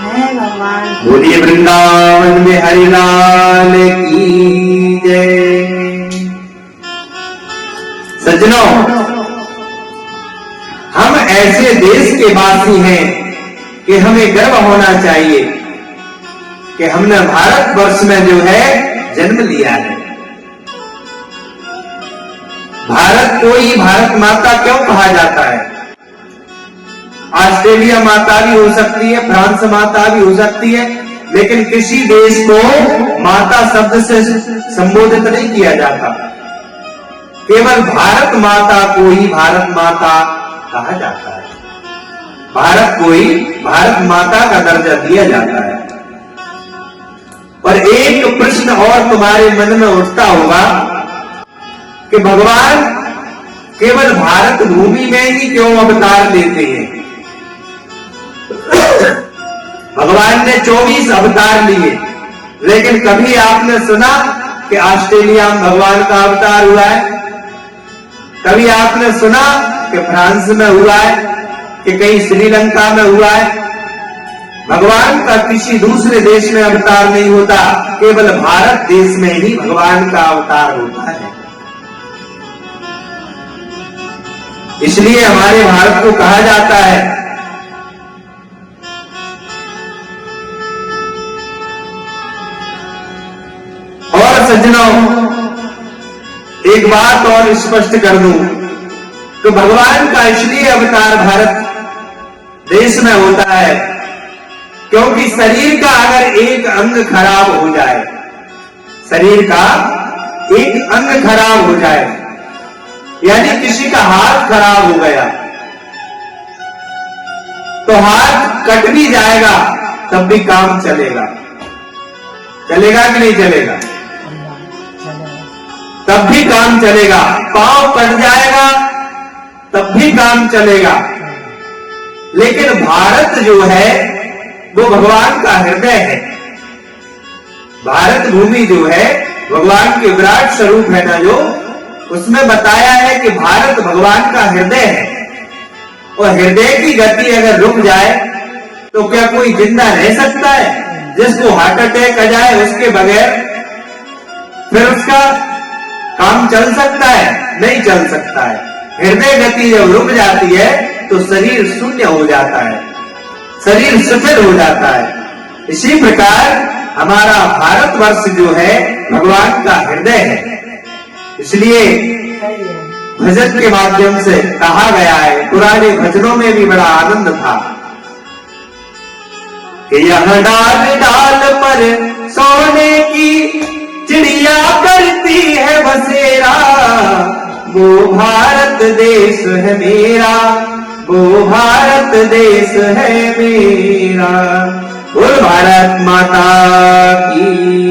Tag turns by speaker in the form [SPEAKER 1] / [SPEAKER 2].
[SPEAKER 1] है भगवान।
[SPEAKER 2] बोलिए वृंदावन में हरि लाल की जय। सज्जनों, हम ऐसे देश के वासी हैं कि हमें गर्व होना चाहिए कि हमने भारतवर्ष में जो है जन्म लिया है। भारत को ही भारत माता क्यों कहा जाता है? ऑस्ट्रेलिया माता भी हो सकती है, फ्रांस माता भी हो सकती है, लेकिन किसी देश को माता शब्द से संबोधित नहीं किया जाता। केवल भारत माता को ही भारत माता कहा जाता है। भारत को ही भारत माता का दर्जा दिया जाता है। और एक प्रश्न और तुम्हारे मन में उठता होगा कि भगवान केवल भारत भूमि में ही क्यों अवतार लेते हैं? भगवान ने 24 अवतार लिए, लेकिन कभी आपने सुना कि ऑस्ट्रेलिया में भगवान का अवतार हुआ है? कभी आपने सुना कि फ्रांस में हुआ है, कि कहीं श्रीलंका में हुआ है? भगवान का किसी दूसरे देश में अवतार नहीं होता, केवल भारत देश में ही भगवान का अवतार होता है। इसलिए हमारे भारत को कहा जाता है और सज्जनों, एक बात और स्पष्ट कर दूं तो भगवान का इसलिए अवतार भारत देश में होता है क्योंकि शरीर का अगर एक अंग खराब हो जाए, शरीर का एक अंग खराब हो जाए, यानी किसी का हाथ खराब हो गया तो हाथ कट भी जाएगा तब भी काम चलेगा। चलेगा कि नहीं चलेगा? तब भी काम चलेगा। पांव कट जाएगा तब भी काम चलेगा। लेकिन भारत जो है वो भगवान का हृदय है। भारत भूमि जो है भगवान के विराट स्वरूप है ना, जो उसमें बताया है कि भारत भगवान का हृदय है। और हृदय की गति अगर रुक जाए तो क्या कोई जिंदा रह सकता है? जिसको हार्ट अटैक आ जाए उसके बगैर फिर उसका काम चल सकता है? नहीं चल सकता है। हृदय गति जब रुक जाती है तो शरीर शून्य हो जाता है, शरीर शिथिल हो जाता है। इसी प्रकार हमारा भारतवर्ष जो है भगवान का हृदय है। इसलिए भजन के माध्यम से कहा गया है, पुराने भजनों में भी बड़ा आनंद था कि यह डाल डाल पर सोने की चिड़िया करती है बसेरा, वो भारत देश है मेरा, वो भारत देश है मेरा। बोल भारत माता की।